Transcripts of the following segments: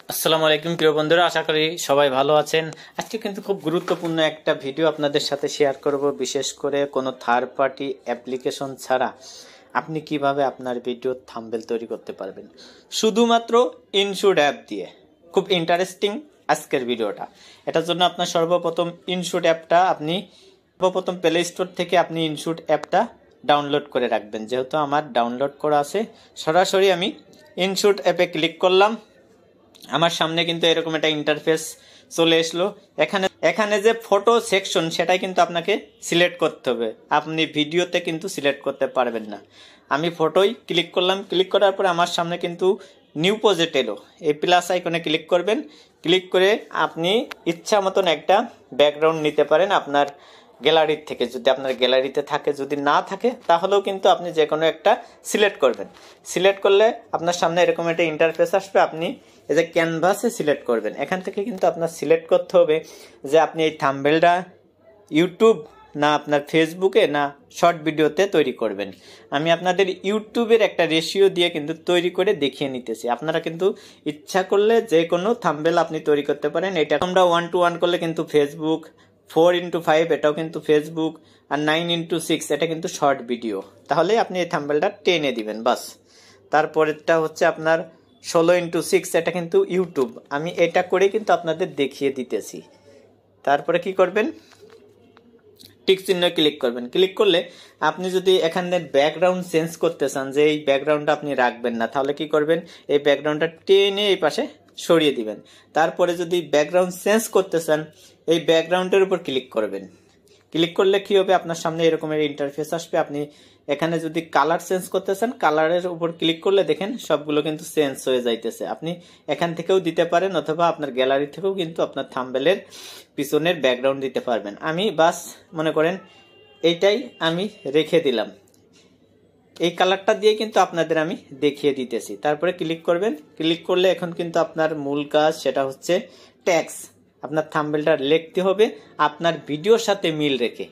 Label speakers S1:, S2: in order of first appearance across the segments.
S1: আসসালামু আলাইকুম প্রিয় বন্ধুরা, আশা করি সবাই ভালো আছেন। আজকে কিন্তু খুব গুরুত্বপূর্ণ একটা ভিডিও আপনাদের সাথে শেয়ার করব। বিশেষ করে কোনো থার্ড পার্টি অ্যাপ্লিকেশন ছাড়া আপনি কিভাবে আপনার ভিডিওর থাম্বনেল তৈরি করতে পারবেন শুধুমাত্র ইনশুট অ্যাপ দিয়ে। খুব ইন্টারেস্টিং আজকের ভিডিওটা। এটার জন্য আপনার সর্বপ্রথম ইনশুট অ্যাপটা সর্বপ্রথম প্লে স্টোর থেকে আপনি ইনশুট অ্যাপটা ডাউনলোড করে রাখবেন। যেহেতু আমার ডাউনলোড করা আছে, সরাসরি আমি ইনশুট অ্যাপে ক্লিক করলাম। আমার সামনে কিন্তু এরকম একটা ইন্টারফেস চলে আসলো। এখানে যে ফটো সেকশন সেটাই কিন্তু আপনাকে সিলেক্ট করতে হবে, আপনি ভিডিওতে কিন্তু সিলেক্ট করতে পারবেন না। আমি ফটোই ক্লিক করলাম। ক্লিক করার পরে আমার সামনে কিন্তু নিউ প্রজেক্ট এলো। এই প্লাস আইকনে ক্লিক করবেন। ক্লিক করে আপনি ইচ্ছা মতন একটা ব্যাকগ্রাউন্ড নিতে পারেন আপনার গ্যালারির থেকে, যদি আপনার গ্যালারিতে থাকে। যদি না থাকে তাহলেও কিন্তু আপনি যে কোনো একটা সিলেক্ট করবেন। সিলেক্ট করলে আপনার সামনে এরকম একটা ইন্টারফেস আসবে। আপনি এই যে ক্যানভাসে সিলেক্ট করবেন। এখান থেকে কিন্তু আপনার সিলেক্ট করতে হবে যে আপনি এই থাম্বনেলটা ইউটিউব না আপনার ফেসবুকে না শর্ট ভিডিওতে তৈরি করবেন। আমি আপনাদের ইউটিউবের একটা রেশিও দিয়ে কিন্তু তৈরি করে দেখিয়ে নিতেছি। আপনারা কিন্তু ইচ্ছা করলে যে কোনো থাম্বনেল আপনি তৈরি করতে পারেন। এটা আমরা 1:1 করলে কিন্তু ফেসবুক, 4:5 এটাও কিন্তু ফেসবুক, আর 9:6 এটা কিন্তু শর্ট ভিডিও। তাহলে আপনি এই থাম্বনেলটা টেনে দিবেন, বাস। তারপরেরটা হচ্ছে আপনার 16:6 এটা কিন্তু ইউটিউব। আমি এটা করে কিন্তু আপনাদের দেখিয়ে দিতেছি। তারপরে কি করবেন, টিক চিহ্ন ক্লিক করবেন। ক্লিক করলে আপনি যদি এখানে ব্যাকগ্রাউন্ড চেঞ্জ করতে চান, যে এই ব্যাকগ্রাউন্ডটা আপনি রাখবেন না, তাহলে কি করবেন, এই ব্যাকগ্রাউন্ডটা টেনে এই পাশে সরিয়ে দিবেন। তারপরে যদি ব্যাকগ্রাউন্ড চেঞ্জ করতে চান, এই ব্যাকগ্রাউন্ডের উপর ক্লিক করবেন। ক্লিক করলে কি হবে, আপনার সামনে এরকমের ইন্টারফেস আসবে। আপনি এখানে যদি কালার চেঞ্জ করতে চান, কালারের উপর ক্লিক করলে দেখেন সবগুলো কিন্তু চেঞ্জ হয়ে যাইতেছে। আপনি এখান থেকেও দিতে পারেন, অথবা আপনার গ্যালারি থেকেও কিন্তু আপনার থাম্বনেলের পিছনের ব্যাকগ্রাউন্ড দিতে পারবেন। আমি বাস মনে করেন এইটাই আমি রেখে দিলাম। এই কালারটা দিয়ে কিন্তু আপনাদের আমি দেখিয়ে দিতেছি। তারপরে ক্লিক করবেন। ক্লিক করলে এখন কিন্তু আপনার মূল কাজ, সেটা হচ্ছে ট্যাক্স। আপনার থাম্বনেলটা লিখতে হবে আপনার ভিডিওর সাথে মিল রেখে।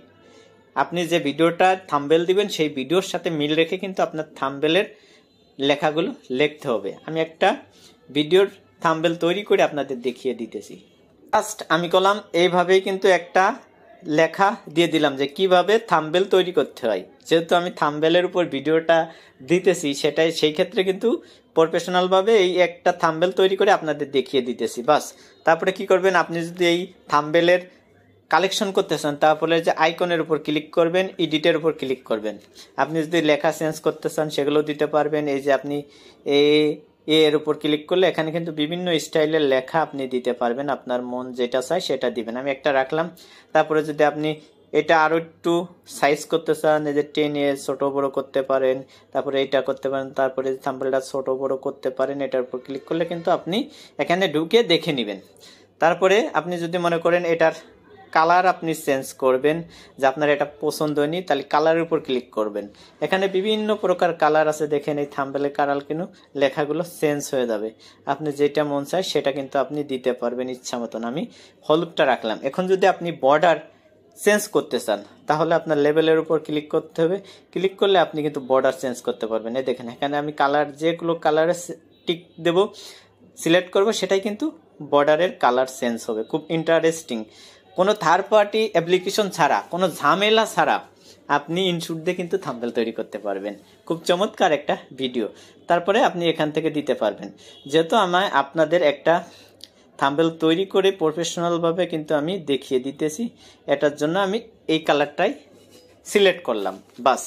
S1: আপনি যে ভিডিওটা থাম্বনেল দিবেন সেই ভিডিওর সাথে মিল রেখে কিন্তু আপনার থাম্বনেলের লেখাগুলো লিখতে হবে। আমি একটা ভিডিওর থাম্বনেল তৈরি করে আপনাদের দেখিয়ে দিতেছি। ফার্স্ট আমি করলাম এইভাবেই কিন্তু একটা লেখা দিয়ে দিলাম যে কিভাবে থাম্বনেল তৈরি করতে হয়। যেহেতু আমি থাম্বনেলের উপর ভিডিওটা দিতেছি, সেই ক্ষেত্রে কিন্তু প্রফেশনাল ভাবে এই একটা থাম্বনেল তৈরি করে আপনাদের দেখিয়ে দিতেছি, বাস। তারপরে কি করবেন, আপনি যদি এই থাম্বনেলের কালেকশন করতে চান, তারপরে যে আইকনের উপর ক্লিক করবেন, এডিটের উপর ক্লিক করবেন। আপনি যদি লেখা চেঞ্জ করতে চান সেগুলো দিতে পারবেন। এই যে আপনি এর উপর ক্লিক করলে এখানে কিন্তু বিভিন্ন স্টাইলের লেখা আপনি দিতে পারবেন। আপনার মন যেটা চায় সেটা দিবেন। আমি একটা রাখলাম। তারপরে যদি আপনি এটা আরো একটু সাইজ করতে চান, এই যে টেনে ছোট বড় করতে পারেন। তারপরে এটা করতে পারেন। তারপরে থাম্বনেলটা ছোট বড় করতে পারেন। এটার উপর ক্লিক করলে কিন্তু আপনি এখানে ঢুকে দেখে নেবেন। তারপরে আপনি যদি মনে করেন এটার কালার আপনি চেঞ্জ করবেন, যে আপনার এটা পছন্দ হয়নি, তাহলে কালারের উপর ক্লিক করবেন। এখানে বিভিন্ন প্রকার কালার আছে, দেখেন এই থাম্বনেলের কালার কিন্তু লেখাগুলো চেঞ্জ হয়ে যাবে। আপনি যেটা মন চায় সেটা কিন্তু আপনি দিতে পারবেন ইচ্ছা মতন। আমি হলুদটা রাখলাম। এখন যদি আপনি বর্ডার চেঞ্জ করতে চান, তাহলে আপনার লেবেলের উপর ক্লিক করতে হবে। ক্লিক করলে আপনি কিন্তু বর্ডার চেঞ্জ করতে পারবেন। এই দেখেন এখানে আমি কালার, যেগুলো কালারে টিক দেব, সিলেক্ট করব, সেটাই কিন্তু বর্ডারের কালার চেঞ্জ হবে। খুব ইন্টারেস্টিং। কোনো থার্ড পার্টি অ্যাপ্লিকেশন ছাড়া, কোনো ঝামেলা ছাড়া আপনি ইনশুট দিয়ে কিন্তু থাম্বনেল তৈরি করতে পারবেন। খুব চমৎকার একটা ভিডিও। তারপরে আপনি এখান থেকে দিতে পারবেন। যেহেতু আপনাদের একটা থাম্বনেল তৈরি করে প্রফেশনালভাবে কিন্তু আমি দেখিয়ে দিতেছি, এটার জন্য আমি এই কালারটাই সিলেক্ট করলাম, বাস।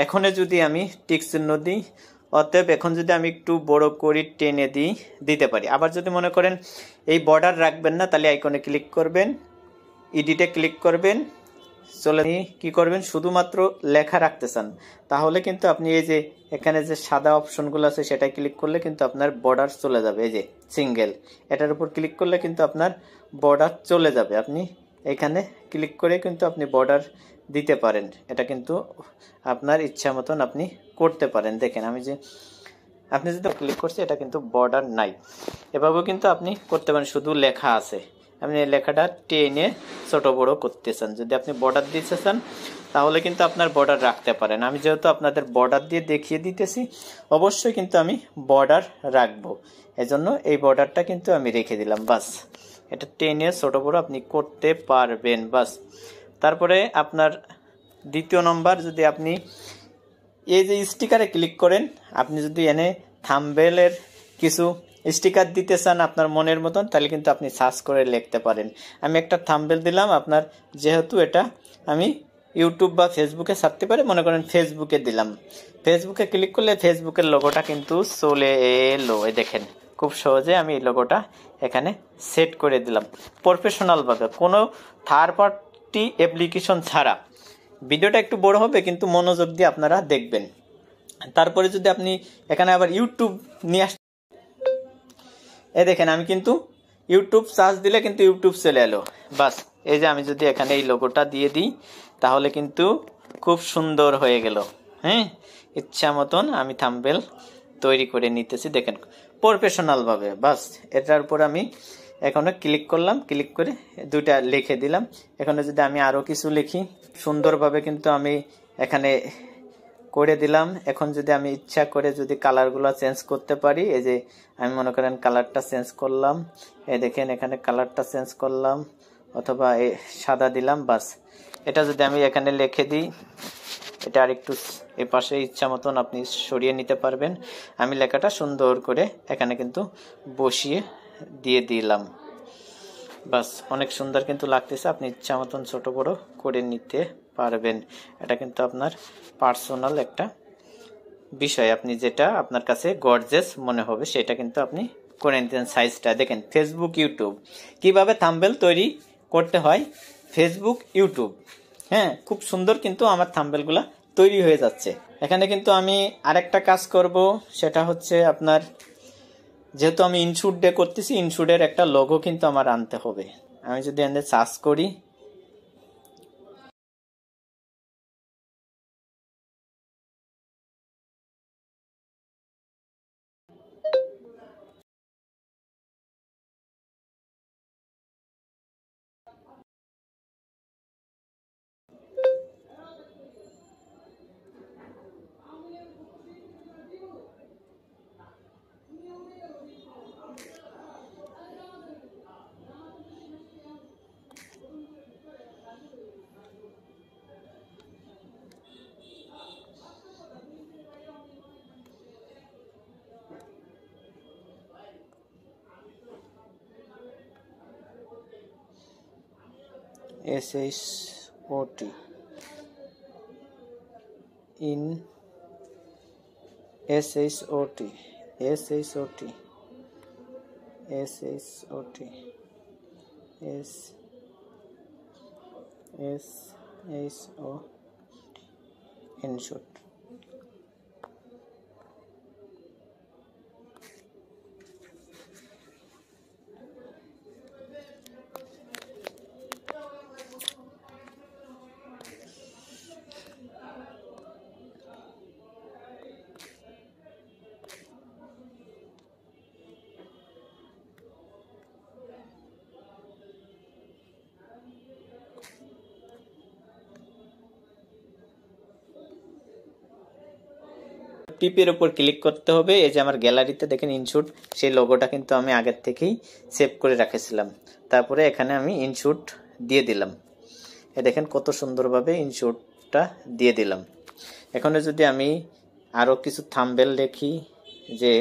S1: এখন যদি আমি টিক চিহ্ন দিই, অতএব এখন যদি আমি একটু বড় করি, টেনে দিতে পারি। আবার যদি মনে করেন এই বর্ডার রাখবেন না, তাহলে আইকনে ক্লিক করবেন, এডিটে ক্লিক করবেন, চলে কি করবেন, শুধুমাত্র লেখা রাখতে চান, তাহলে কিন্তু আপনি এই যে এখানে যে সাদা অপশনগুলো আছে সেটাই ক্লিক করলে কিন্তু আপনার বর্ডার চলে যাবে। এই যে সিঙ্গেল, এটার উপর ক্লিক করলে কিন্তু আপনার বর্ডার চলে যাবে। আপনি এখানে ক্লিক করে কিন্তু আপনি বর্ডার দিতে পারেন। এটা কিন্তু আপনার ইচ্ছা মতন আপনি করতে পারেন। দেখেন আমি যে আপনি যদি ক্লিক করছি, এটা কিন্তু বর্ডার নাই। এভাবেও কিন্তু আপনি করতে পারেন, শুধু লেখা আছে। আপনি লেখাটা টেনে ছোট বড় করতে চান। যদি আপনি বর্ডার দিতে চান, তাহলে কিন্তু আপনার বর্ডার রাখতে পারেন। আমি যেহেতু আপনাদের বর্ডার দিয়ে দেখিয়ে দিতেছি, অবশ্যই কিন্তু আমি বর্ডার রাখবো, এজন্য এই বর্ডারটা কিন্তু আমি রেখে দিলাম। বাস, এটা টেনে ছোট বড় আপনি করতে পারবেন। বাস, তারপরে আপনার দ্বিতীয় নম্বর, যদি আপনি এই যে স্টিকারে ক্লিক করেন, আপনি যদি এনে থাম্বনেলের কিছু স্টিকার দিতে চান আপনার মনের মতন, তাহলে কিন্তু আপনি সার্চ করে লিখতে পারেন। আমি একটা থাম্বনেল দিলাম, আপনার যেহেতু এটা আমি ইউটিউব বা ফেসবুকে ছাড়তে পারি, মনে করেন ফেসবুকে দিলাম। ফেসবুকে ক্লিক করলে ফেসবুকের লোগোটা কিন্তু চলে এলো। এই দেখেন, খুব সহজে আমি এই লোগোটা এখানে সেট করে দিলাম প্রফেশনালভাবে, কোনো থার্ড পার্টি অ্যাপ্লিকেশন ছাড়া। ভিডিওটা একটু বড় হবে, কিন্তু মনোযোগ দিয়ে আপনারা দেখবেন। তারপরে যদি আপনি এখানে আবার ইউটিউব নিয়ে আস, দেখেন আমি কিন্তু ইউটিউব সার্চ দিলে কিন্তু ইউটিউব চলে এলো। বাস, এই যে আমি যদি এখানে এই লোগোটা দিয়ে দিই, তাহলে কিন্তু খুব সুন্দর হয়ে গেল। হ্যাঁ, ইচ্ছা মতন আমি থাম্বনেল তৈরি করে নিতেছি, দেখেন প্রফেশনালভাবে। বাস, এটার উপর আমি এখানে ক্লিক করলাম, ক্লিক করে দুইটা লিখে দিলাম। এখানে যদি আমি আরো কিছু লিখি, সুন্দরভাবে কিন্তু আমি এখানে করে দিলাম। এখন যদি আমি ইচ্ছা করে যদি কালারগুলো চেঞ্জ করতে পারি, এই যে আমি মনে করেন কালারটা চেঞ্জ করলাম, এই দেখেন এখানে কালারটা চেঞ্জ করলাম, অথবা সাদা দিলাম। বাস, এটা যদি আমি এখানে লিখে দিই, এটা আরেকটু এই পাশে ইচ্ছা মতন আপনি সরিয়ে নিতে পারবেন। আমি লেখাটা সুন্দর করে এখানে কিন্তু বসিয়ে দিয়ে দিলাম। বাস, অনেক সুন্দর কিন্তু লাগতেছে। আপনি ইচ্ছা মতন ছোট বড় করে নিতে পারবেন। এটা কিন্তু আপনার পার্সোনাল একটা বিষয়, আপনি যেটা আপনার কাছে গর্জিয়াস মনে হবে সেটা কিন্তু আপনি করে নিতেন। সাইজটা দেখেন, ফেসবুক ইউটিউব কিভাবে থাম্বনেল তৈরি করতে হয়, ফেসবুক ইউটিউব। হ্যাঁ, খুব সুন্দর কিন্তু আমার থাম্বনেলগুলা তৈরি হয়ে যাচ্ছে। এখানে কিন্তু আমি আরেকটা কাজ করব, সেটা হচ্ছে আপনার, যেহেতু আমি ইনশুট ডে করতেছি, ইনশুটের একটা লোগো কিন্তু আমার আনতে হবে। আমি যদি এখানে সার্চ করি, SHOT in SHOT SHOT SHOT SHOT InShot। টিপের উপর ক্লিক করতে হবে। এই যে আমার গ্যালারিতে দেখেন ইনশুট, সেই লোগোটা কিন্তু আমি আগের থেকেই সেভ করে রেখেছিলাম। তারপরে এখানে আমি ইনশুট দিয়ে দিলাম। দেখেন কত সুন্দরভাবে ইনশুটটা দিয়ে দিলাম। এখানে যদি আমি আরো কিছু থাম্বনেল লিখি, যে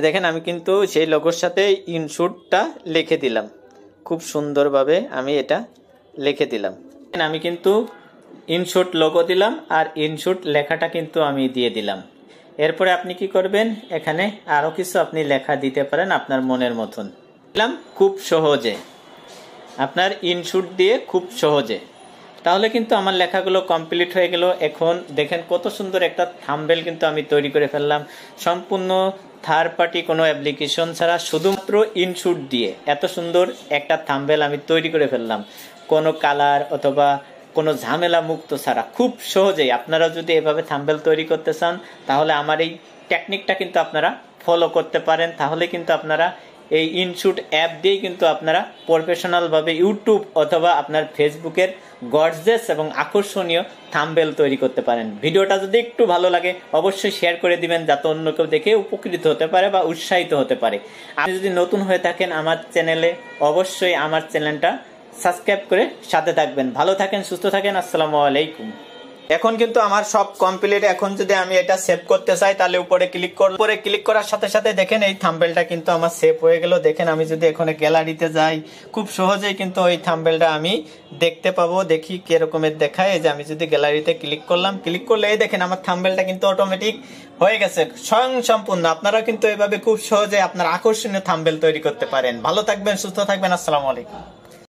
S1: দেখেন আমি কিন্তু সেই লোগোর সাথে ইনশুটটা লিখে দিলাম, খুব সুন্দরভাবে আমি এটা লিখে দিলাম। আমি কিন্তু ইনশুট লোগো দিলাম, আর ইনশুট লেখাটা কিন্তু আমি দিয়ে দিলাম। এরপরে আপনি কি করবেন, এখানে আরো কিছু আপনি লেখা দিতে পারেন আপনার মনের মতন। দিলাম খুব সহজে, আপনার ইনশুট দিয়ে খুব সহজে। তাহলে কিন্তু আমার লেখাগুলো কমপ্লিট হয়ে গেল। এখন দেখেন কত সুন্দর একটা থাম্বনেল কিন্তু আমি তৈরি করে ফেললাম, সম্পূর্ণ থার্ড পার্টি কোনো অ্যাপ্লিকেশন ছাড়া, শুধুমাত্র ইনশুট দিয়ে এত সুন্দর একটা থাম্বনেল আমি তৈরি করে ফেললাম, কোনো কালার অথবা কোনো ঝামেলা মুক্ত ছাড়া, খুব সহজেই। আপনারা যদি এভাবে থাম্বনেল তৈরি করতে চান, তাহলে আমার এই টেকনিকটা কিন্তু আপনারা ফলো করতে পারেন। তাহলে কিন্তু আপনারা এই ইনশুট অ্যাপ দিয়েই কিন্তু আপনারা প্রফেশনালভাবে ইউটিউব অথবা আপনার ফেসবুকের গর্জিয়াস এবং আকর্ষণীয় থাম্বনেল তৈরি করতে পারেন। ভিডিওটা যদি একটু ভালো লাগে অবশ্যই শেয়ার করে দিবেন, যাতে অন্য কেউ দেখে উপকৃত হতে পারে বা উৎসাহিত হতে পারে। আপনি যদি নতুন হয়ে থাকেন আমার চ্যানেলে, অবশ্যই আমার চ্যানেলটা সাবস্ক্রাইব করে সাথে থাকবেন। ভালো থাকেন, সুস্থ থাকেন। আসসালামু আলাইকুম। এখন কিন্তু আমার সব কমপ্লিট। এখন যদি আমি এটা সেভ করতে চাই তাহলে উপরে ক্লিক করব। উপরে ক্লিক করার সাথে সাথে দেখেন এই থাম্বনেলটা কিন্তু আমার সেভ হয়ে গেল। দেখেন আমি যদি এখানে গ্যালারিতে যাই খুব সহজেই কিন্তু ওই থাম্বনেলটা আমি দেখতে পাবো। দেখি কি রকমের দেখায়। এই যে আমি যদি গ্যালারিতে ক্লিক করলাম, ক্লিক করলে এই দেখেন আমার থাম্বনেলটা কিন্তু অটোমেটিক হয়ে গেছে স্বয়ংসম্পূর্ণ। আপনারা কিন্তু এভাবে খুব সহজে আপনার আকর্ষণীয় থাম্বনেল তৈরি করতে পারেন। ভালো থাকবেন, সুস্থ থাকবেন। আসসালামু আলাইকুম।